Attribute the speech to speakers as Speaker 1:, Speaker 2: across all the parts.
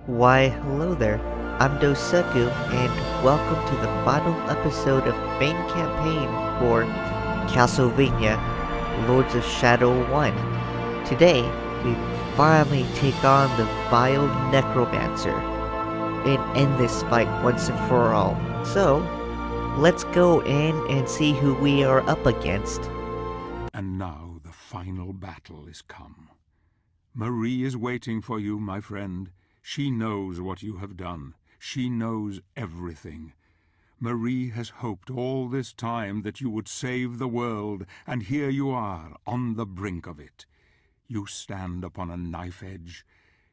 Speaker 1: Why, hello there. I'm Doseku, and welcome to the final episode of main campaign for Castlevania Lords of Shadow 1. Today, we finally take on the vile Necromancer and end this fight once and for all. So, let's go in and see who we are up against.
Speaker 2: And now the final battle is come. Marie is waiting for you, my friend. She knows what you have done. She knows everything. Marie has hoped all this time that you would save the world, and here you are, on the brink of it. You stand upon a knife edge.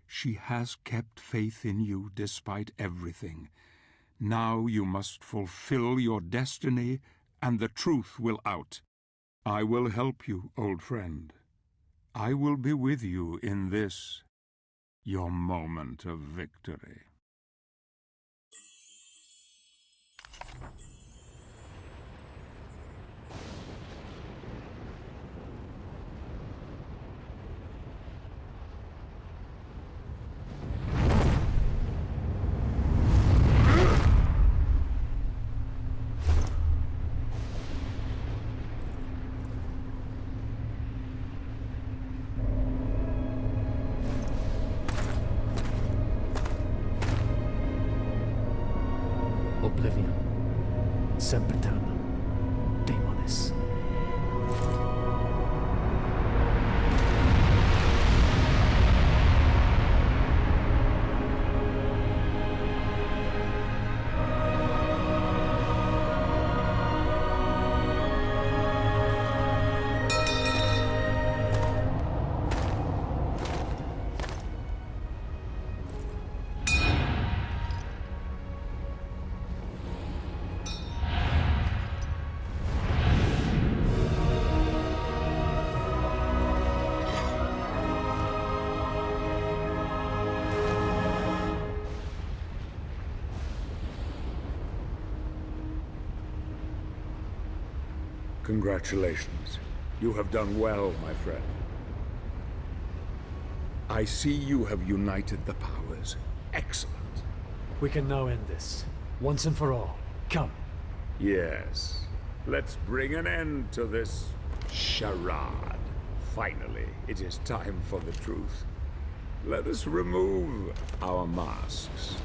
Speaker 2: She has kept faith in you despite everything. Now you must fulfill your destiny, and the truth will out. I will help you, old friend. I will be with you in this, your moment of victory.
Speaker 3: Oblivion. Sempiternam. Daemonis.
Speaker 2: Congratulations. You have done well, my friend. I see you have united the powers. Excellent.
Speaker 3: We can now end this, once and for all. Come.
Speaker 2: Yes. Let's bring an end to this charade. Finally, it is time for the truth. Let us remove our masks.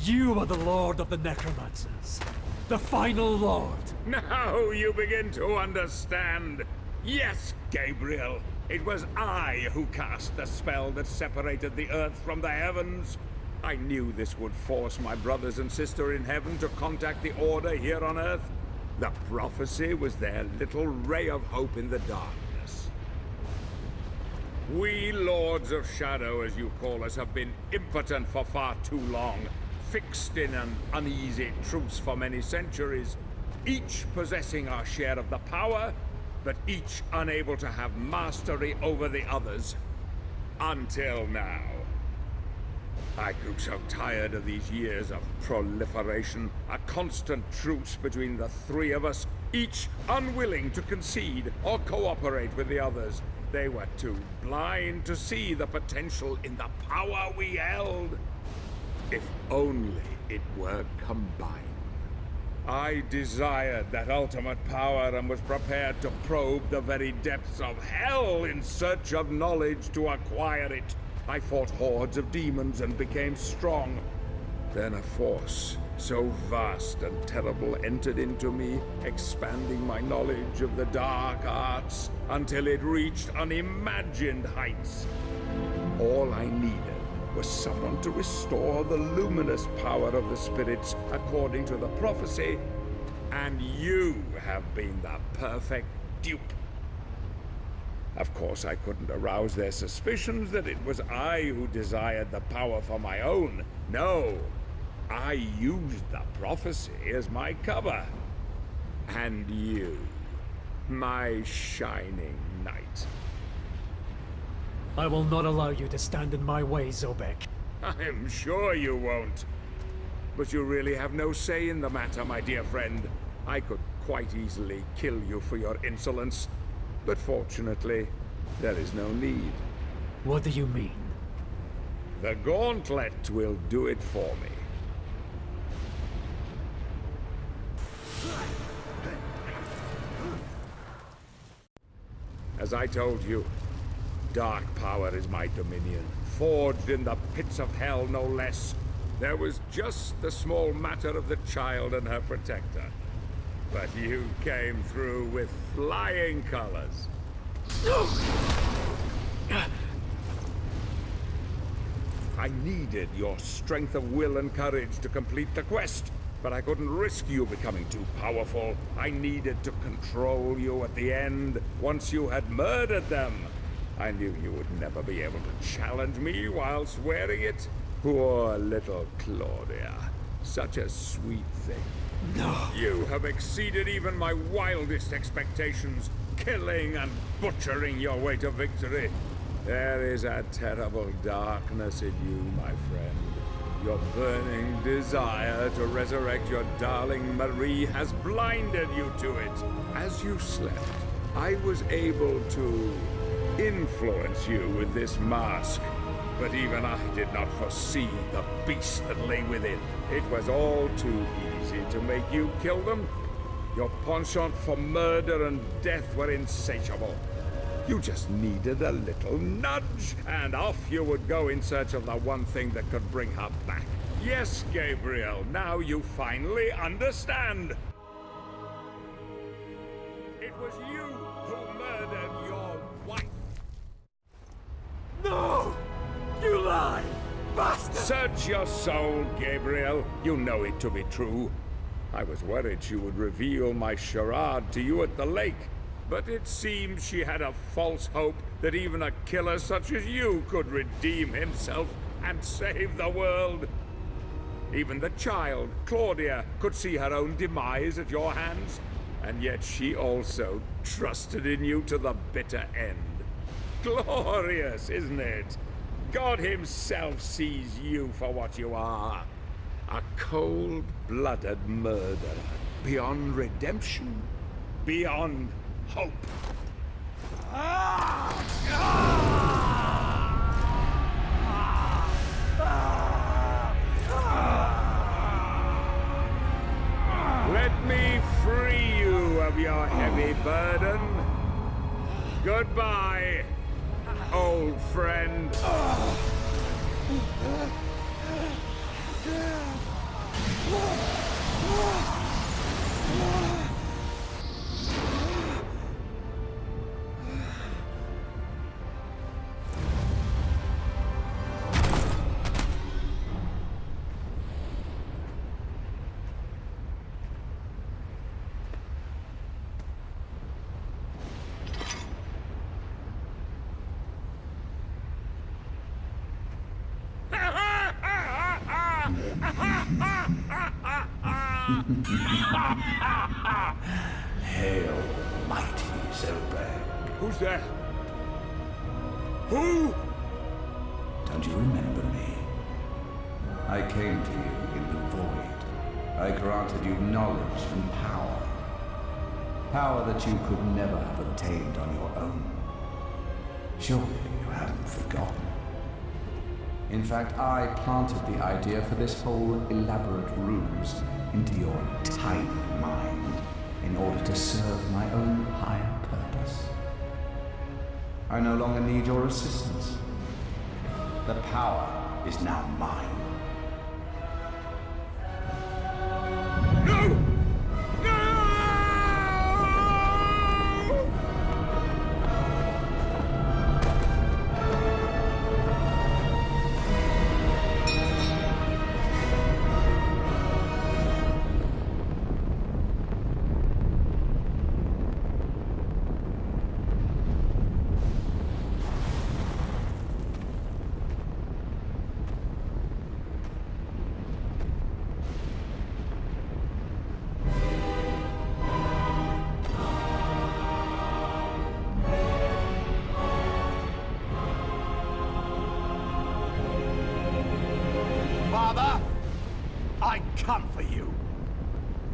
Speaker 3: You are the Lord of the Necromancers. The final Lord.
Speaker 2: Now you begin to understand. Yes, Gabriel. It was I who cast the spell that separated the earth from the heavens. I knew this would force my brothers and sister in heaven to contact the Order here on earth. The prophecy was their little ray of hope in the darkness. We Lords of Shadow, as you call us, have been impotent for far too long. Fixed in an uneasy truce for many centuries, each possessing our share of the power, but each unable to have mastery over the others. Until now. I grew so tired of these years of proliferation, a constant truce between the three of us, each unwilling to concede or cooperate with the others. They were too blind to see the potential in the power we held. If only it were combined. I desired that ultimate power and was prepared to probe the very depths of hell in search of knowledge to acquire it. I fought hordes of demons and became strong. Then a force so vast and terrible entered into me, expanding my knowledge of the dark arts until it reached unimagined heights. All I needed was someone to restore the luminous power of the spirits according to the prophecy, and you have been the perfect dupe. Of course, I couldn't arouse their suspicions that it was I who desired the power for my own. No, I used the prophecy as my cover. And you, my shining knight.
Speaker 3: I will not allow you to stand in my way, Zobek.
Speaker 2: I'm sure you won't. But you really have no say in the matter, my dear friend. I could quite easily kill you for your insolence. But fortunately, there is no need.
Speaker 3: What do you mean?
Speaker 2: The gauntlet will do it for me. As I told you, dark power is my dominion, forged in the pits of hell no less. There was just the small matter of the child and her protector. But you came through with flying colors. I needed your strength of will and courage to complete the quest, but I couldn't risk you becoming too powerful. I needed to control you at the end, once you had murdered them. I knew you would never be able to challenge me whilst wearing it. Poor little Claudia. Such a sweet thing.
Speaker 3: No.
Speaker 2: You have exceeded even my wildest expectations, killing and butchering your way to victory. There is a terrible darkness in you, my friend. Your burning desire to resurrect your darling Marie has blinded you to it. As you slept, I was able to influence you with this mask. But even I did not foresee the beast that lay within. It was all too easy to make you kill them. Your penchant for murder and death were insatiable. You just needed a little nudge, and off you would go in search of the one thing that could bring her back. Yes, Gabriel, now you finally understand. It was you who murdered your wife.
Speaker 3: No! You lie! Bastard!
Speaker 2: Search your soul, Gabriel. You know it to be true. I was worried she would reveal my charade to you at the lake. But it seems she had a false hope that even a killer such as you could redeem himself and save the world. Even the child, Claudia, could see her own demise at your hands. And yet she also trusted in you to the bitter end. Glorious, isn't it? God himself sees you for what you are. A cold-blooded murderer. Beyond redemption. Beyond hope. Let me free you of your heavy burden. Goodbye, old friend.
Speaker 4: Hail, mighty Zobek.
Speaker 2: Who's there? Who?
Speaker 4: Don't you remember me? I came to you in the void. I granted you knowledge and power. Power that you could never have obtained on your own. Surely you haven't forgotten. In fact, I planted the idea for this whole elaborate ruse into your tiny mind in order to serve my own higher purpose. I no longer need your assistance. The power is now mine.
Speaker 2: No! No!
Speaker 5: come for you.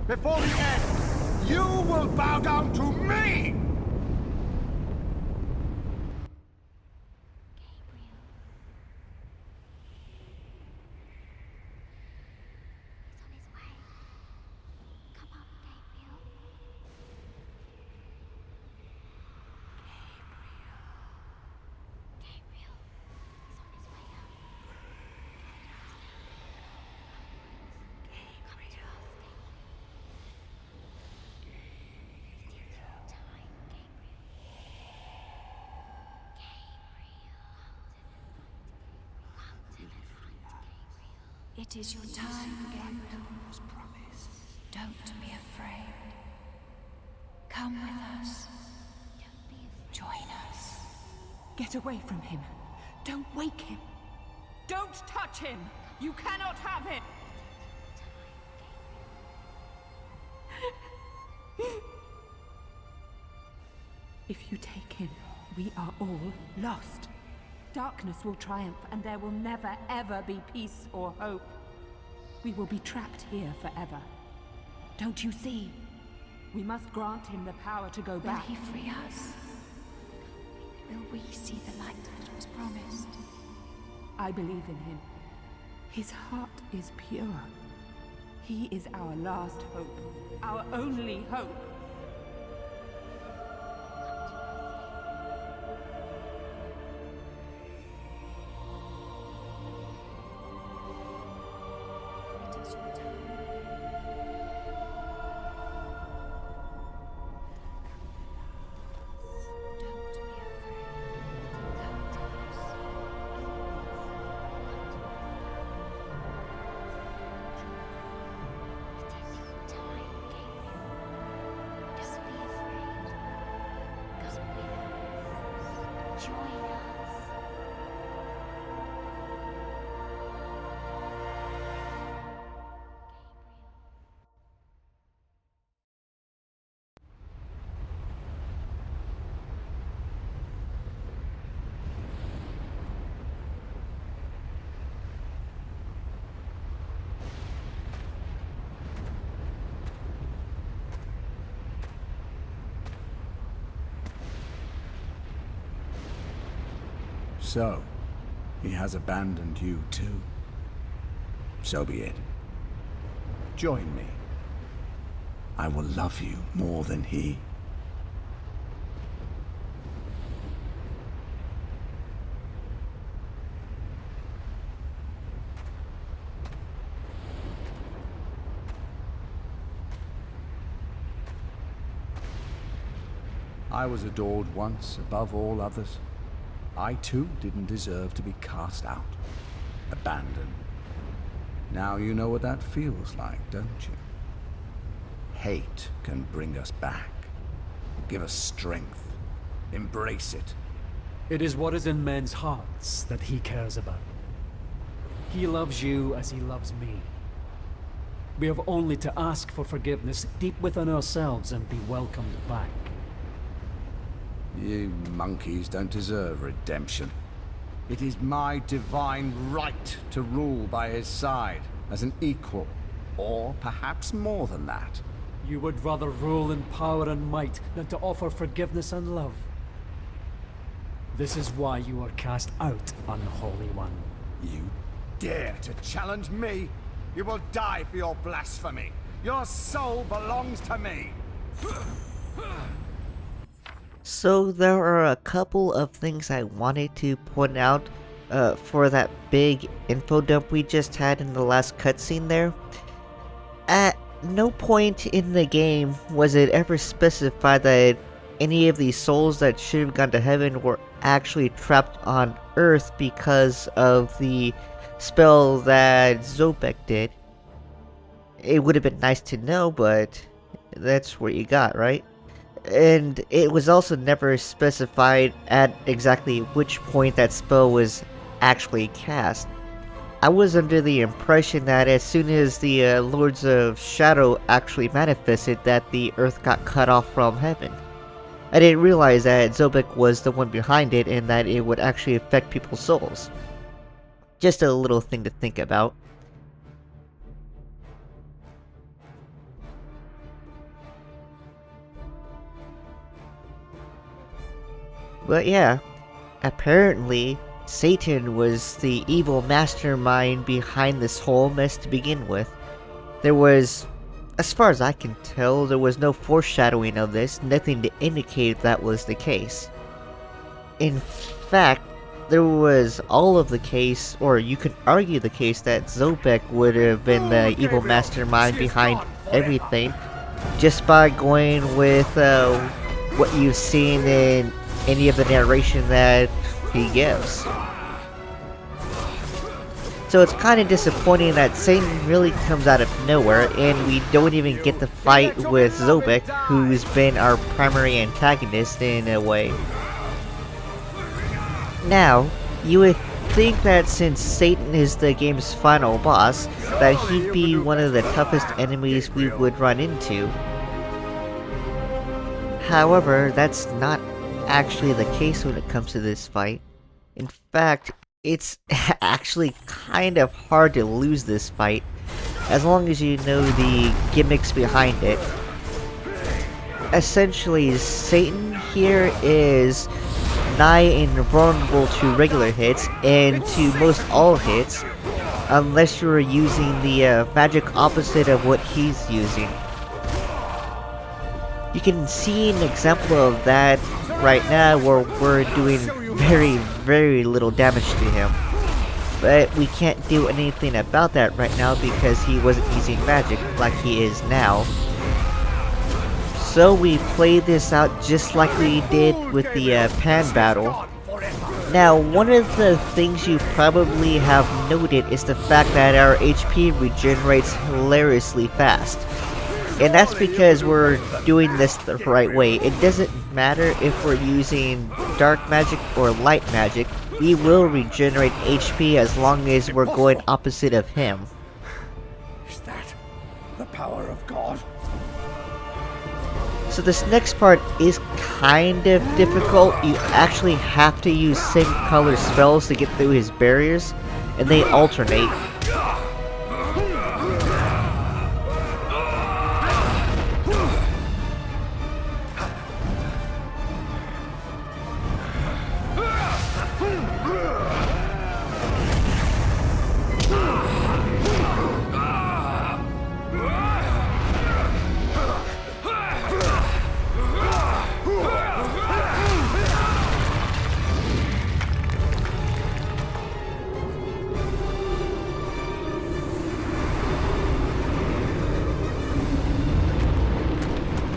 Speaker 5: Before the end, you will bow down to me!
Speaker 6: It is your time, Gabriel. Don't be afraid. Come with us. Join us.
Speaker 7: Get away from him. Don't wake him. Don't touch him! You cannot have him! If you take him, we are all lost. Darkness will triumph, and there will never, ever be peace or hope. We will be trapped here forever. Don't you see? We must grant him the power to go back.
Speaker 6: Will he free us? Will we see the light that was promised?
Speaker 7: I believe in him. His heart is pure. He is our last hope. Our only hope.
Speaker 4: So, he has abandoned you too. So be it. Join me. I will love you more than he. I was adored once above all others. I too didn't deserve to be cast out, abandoned. Now you know what that feels like, don't you? Hate can bring us back, give us strength, embrace it.
Speaker 3: It is what is in men's hearts that he cares about. He loves you as he loves me. We have only to ask for forgiveness deep within ourselves and be welcomed back.
Speaker 4: You monkeys don't deserve redemption. It is my divine right to rule by his side as an equal, or perhaps more than that.
Speaker 3: You would rather rule in power and might than to offer forgiveness and love. This is why you are cast out, Unholy One.
Speaker 5: You dare to challenge me? You will die for your blasphemy. Your soul belongs to me.
Speaker 1: So there are a couple of things I wanted to point out for that big info dump we just had in the last cutscene there. At no point in the game was it ever specified that any of these souls that should have gone to heaven were actually trapped on Earth because of the spell that Zobek did. It would have been nice to know, but that's what you got, right? And it was also never specified at exactly which point that spell was actually cast. I was under the impression that as soon as the Lords of Shadow actually manifested, that the Earth got cut off from heaven. I didn't realize that Zobek was the one behind it and that it would actually affect people's souls. Just a little thing to think about. But yeah, apparently Satan was the evil mastermind behind this whole mess to begin with. There was, as far as I can tell, there was no foreshadowing of this, nothing to indicate that was the case. In fact, there was all of the case, or you could argue the case, that Zobek would have been the evil mastermind behind everything, just by going with what you've seen in any of the narration that he gives. So it's kind of disappointing that Satan really comes out of nowhere, and we don't even get the fight with Zobek, who's been our primary antagonist in a way. Now, you would think that since Satan is the game's final boss, that he'd be one of the toughest enemies we would run into. However, that's not actually the case when it comes to this fight. In fact, it's actually kind of hard to lose this fight, as long as you know the gimmicks behind it. Essentially, Satan here is nigh invulnerable to regular hits and to most all hits, unless you're using the magic opposite of what he's using. You can see an example of that right now where we're doing very little damage to him. But we can't do anything about that right now because he wasn't using magic like he is now. So we play this out just like we did with the Pan battle. Now, one of the things you probably have noted is the fact that our HP regenerates hilariously fast. And that's because we're doing this the right way. It doesn't matter if we're using dark magic or light magic, we will regenerate HP as long as we're going opposite of him.
Speaker 5: Is that the power of God?
Speaker 1: So this next part is kind of difficult. You actually have to use same color spells to get through his barriers, and they alternate.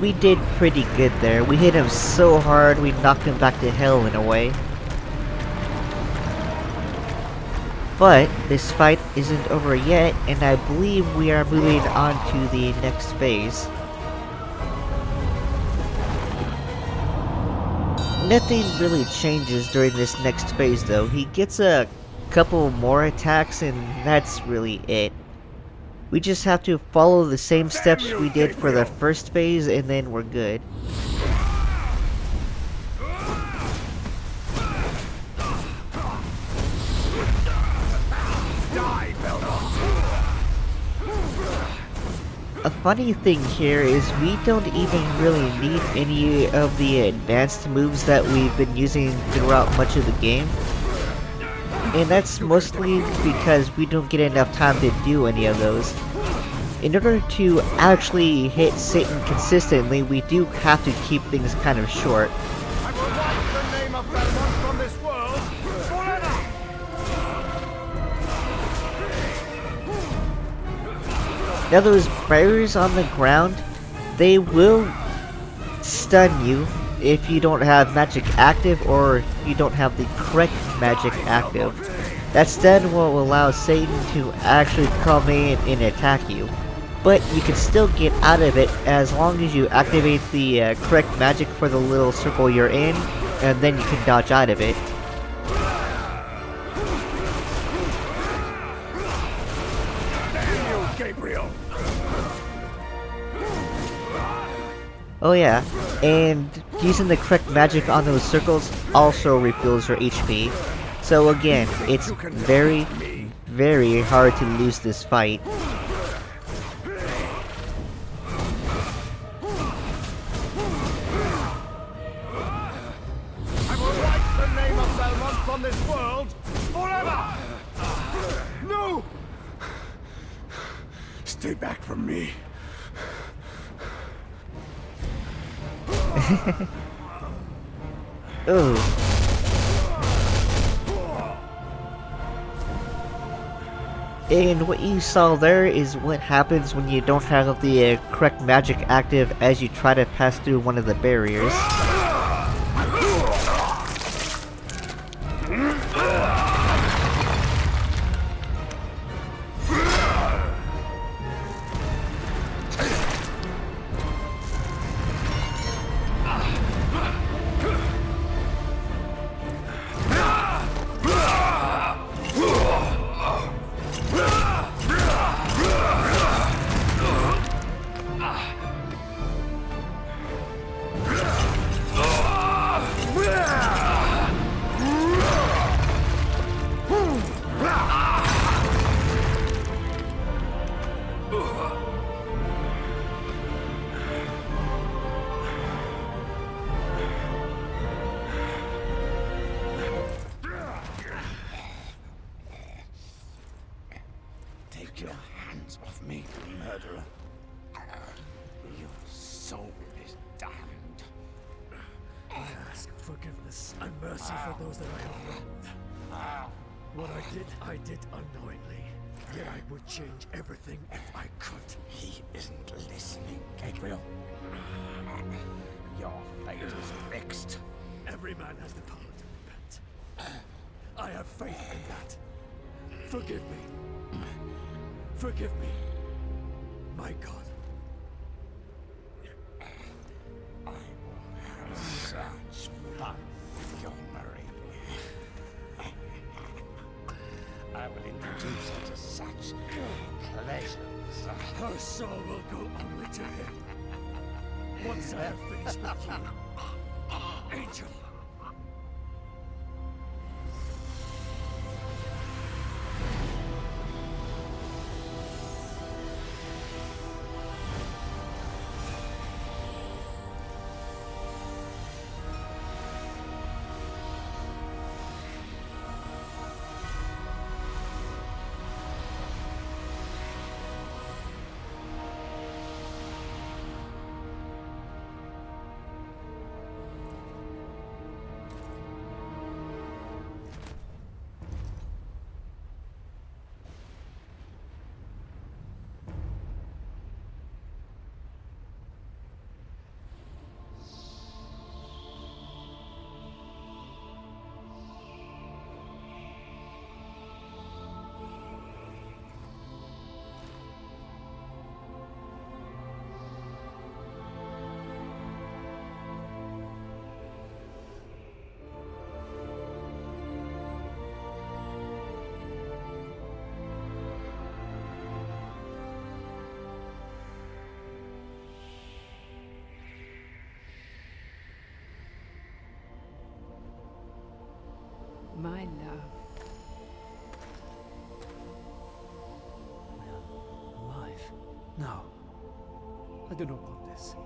Speaker 1: We did pretty good there. We hit him so hard, we knocked him back to hell in a way. But this fight isn't over yet, and I believe we are moving on to the next phase. Nothing really changes during this next phase though. He gets a couple more attacks and that's really it. We just have to follow the same steps we did for the first phase and then we're good. A funny thing here is we don't even really need any of the advanced moves that we've been using throughout much of the game. And that's mostly because we don't get enough time to do any of those. In order to actually hit Satan consistently, we do have to keep things kind of short.
Speaker 5: I will wipe the name of Belmont from this world forever!
Speaker 1: Now those barriers on the ground, they will stun you if you don't have magic active or you don't have the correct magic active. That stun will allow Satan to actually come in and attack you. But you can still get out of it as long as you activate the correct magic for the little circle you're in, and then you can dodge out of it.
Speaker 5: Gabriel!
Speaker 1: Oh yeah, and using the correct magic on those circles also refills your HP. So again, it's very, very hard to lose this fight.
Speaker 5: I will back from me.
Speaker 1: Ooh. And what you saw there is what happens when you don't have the correct magic active as you try to pass through one of the barriers.
Speaker 5: Take your hands off me, murderer. Your soul is damned.
Speaker 8: I ask forgiveness and mercy for those that I have wronged. What I did unknowingly. Yet I would change everything if I could.
Speaker 5: He isn't listening, Gabriel. Your fate is fixed.
Speaker 8: Every man has the power to repent. I have faith in that. Forgive me. Forgive me, my God.
Speaker 5: I will have such fun with your Marie. I will introduce her to such pleasures.
Speaker 8: Her soul will go only to him. Once I have finished with you, Angel.
Speaker 7: My love.
Speaker 3: Alive? No. I do not want this.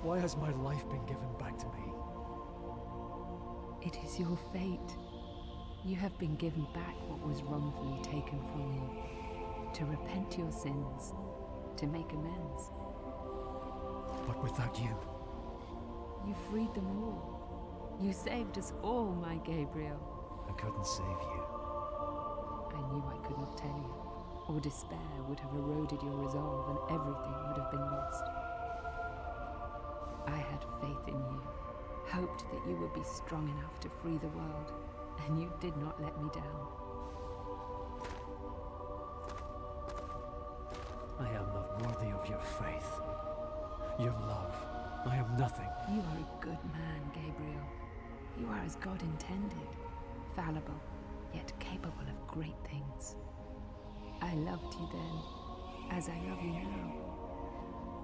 Speaker 3: Why has my life been given back to me?
Speaker 7: It is your fate. You have been given back what was wrongfully taken from you. To repent your sins. To make amends.
Speaker 3: But without you,
Speaker 7: You freed them all. You saved us all, my Gabriel.
Speaker 3: I couldn't save you.
Speaker 7: I knew I could not tell you, or despair would have eroded your resolve and everything would have been lost. I had faith in you, hoped that you would be strong enough to free the world, and you did not let me down.
Speaker 3: I am not worthy of your faith. Your love. I am nothing.
Speaker 7: You are a good man, Gabriel. You are as God intended, fallible, yet capable of great things. I loved you then, as I love you now.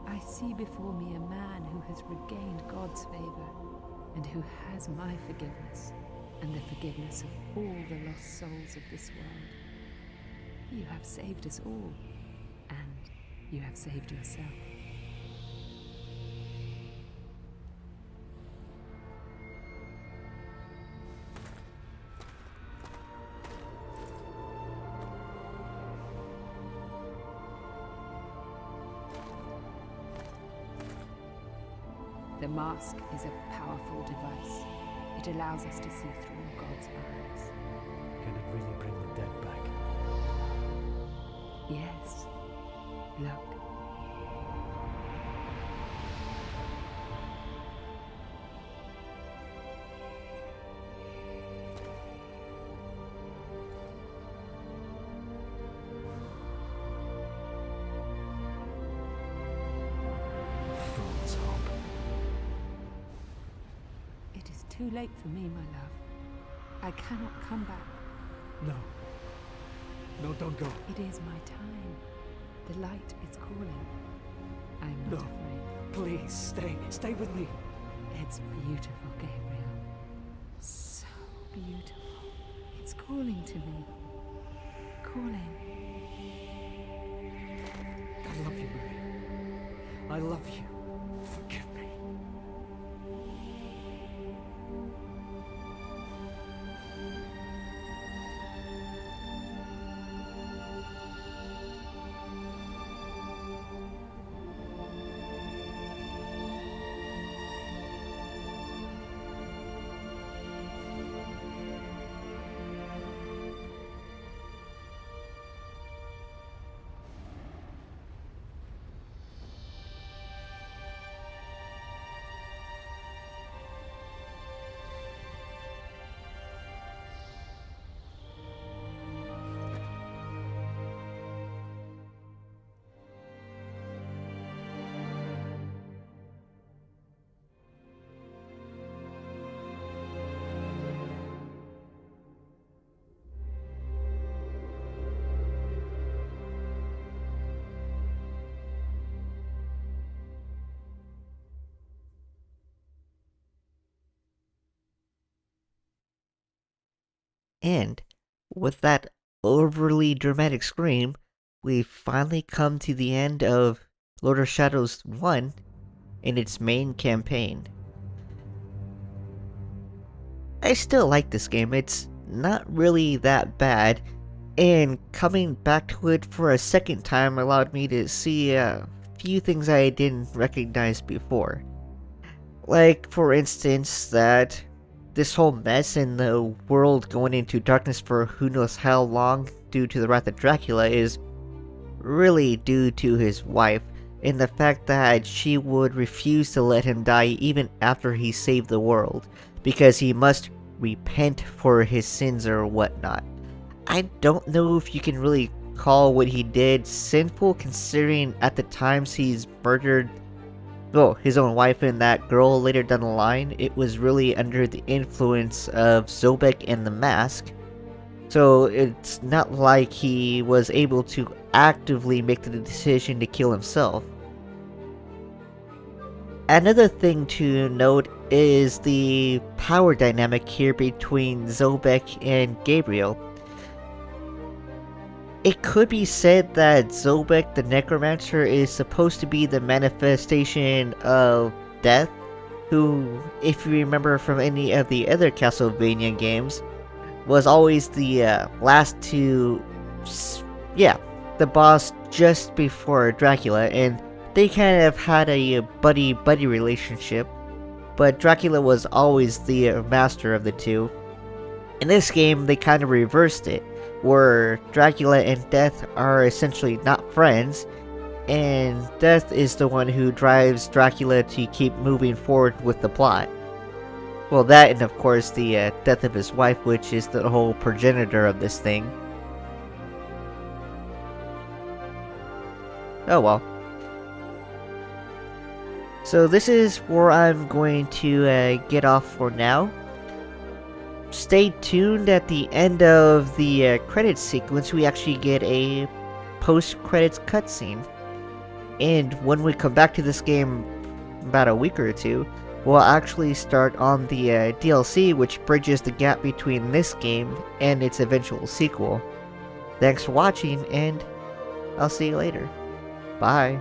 Speaker 7: I see before me a man who has regained God's favor, and who has my forgiveness, and the forgiveness of all the lost souls of this world. You have saved us all, and you have saved yourself. The mask is a powerful device. It allows us to see through God's eyes.
Speaker 3: Can it really bring the dead back?
Speaker 7: Yes. Look.
Speaker 3: Fool's hope.
Speaker 7: It is too late for me, my love. I cannot come back.
Speaker 3: No. No, don't go.
Speaker 7: It is my time. The light is calling. I'm not
Speaker 3: No.
Speaker 7: afraid.
Speaker 3: Please, stay. Stay with me.
Speaker 7: It's beautiful, Gabriel. So beautiful. It's calling to me. Calling.
Speaker 3: I love you, Maria. I love you. Forgive me.
Speaker 1: And with that overly dramatic scream, we finally come to the end of Lord of Shadows 1 in its main campaign. I still like this game, it's not really that bad, and coming back to it for a second time allowed me to see a few things I didn't recognize before. Like, for instance, that this whole mess in the world going into darkness for who knows how long due to the wrath of Dracula is really due to his wife, and the fact that she would refuse to let him die even after he saved the world, because he must repent for his sins or whatnot. I don't know if you can really call what he did sinful, considering at the times he's murdered his own wife and that girl later down the line. It was really under the influence of Zobek and the mask. So it's not like he was able to actively make the decision to kill himself. Another thing to note is the power dynamic here between Zobek and Gabriel. It could be said that Zobek the Necromancer is supposed to be the manifestation of Death, who, if you remember from any of the other Castlevania games, was always the last to... the boss just before Dracula, and they kind of had a buddy-buddy relationship, but Dracula was always the master of the two. In this game, they kind of reversed it, where Dracula and Death are essentially not friends, and Death is the one who drives Dracula to keep moving forward with the plot. Well, that and of course the death of his wife, which is the whole progenitor of this thing. Oh well. So this is where I'm going to get off for now. Stay tuned. At the end of the credits sequence, we actually get a post-credits cutscene. And when we come back to this game about a week or two, we'll actually start on the DLC, which bridges the gap between this game and its eventual sequel. Thanks for watching, and I'll see you later. Bye.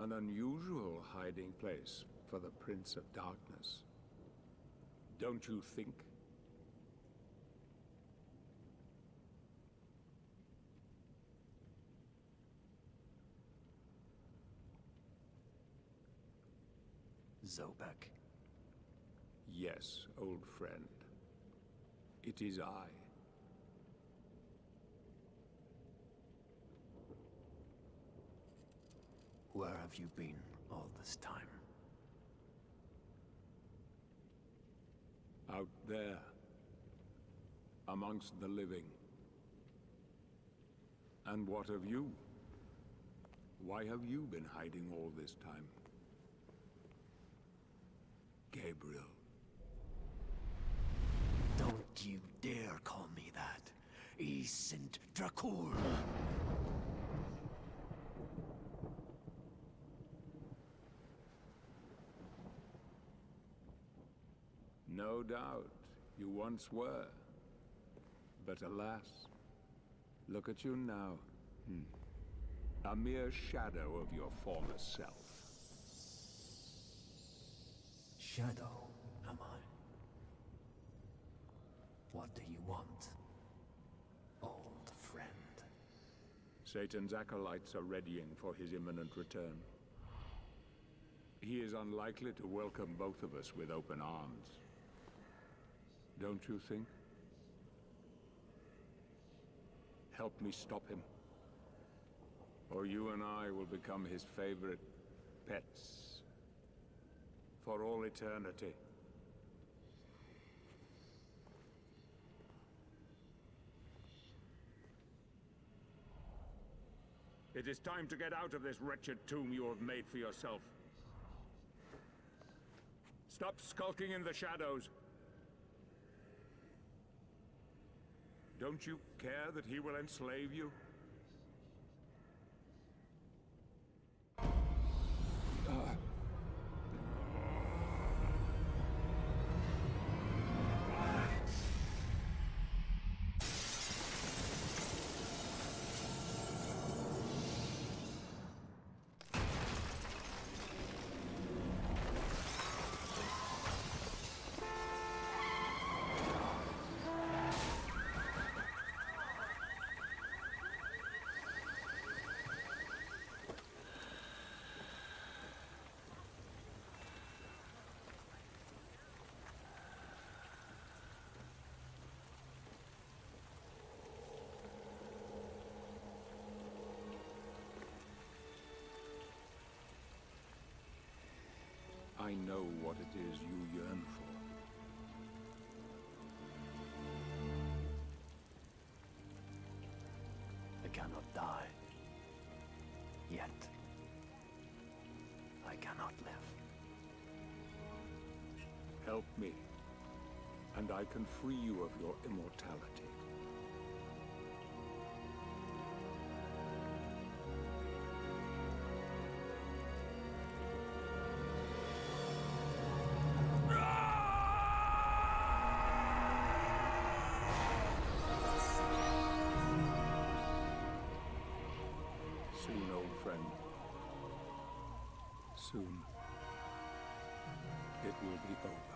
Speaker 2: An unusual hiding place for the Prince of Darkness. Don't you think?
Speaker 8: Zobek.
Speaker 2: Yes, old friend. It is I.
Speaker 8: Where have you been all this time?
Speaker 2: Out there. Amongst the living. And what of you? Why have you been hiding all this time? Gabriel.
Speaker 8: Don't you dare call me that. I sind Dracul.
Speaker 2: No doubt, you once were. But alas, look at you now. A mere shadow of your former self.
Speaker 8: Shadow, am I? What do you want, old friend?
Speaker 2: Satan's acolytes are readying for his imminent return. He is unlikely to welcome both of us with open arms. Don't you think? Help me stop him. Or you and I will become his favorite pets. For all eternity. It is time to get out of this wretched tomb you have made for yourself. Stop skulking in the shadows. Don't you care that he will enslave you? I know what it is you yearn for.
Speaker 8: I cannot die. Yet. I cannot live.
Speaker 2: Help me, and I can free you of your immortality. Soon, old friend. Soon, it will be over.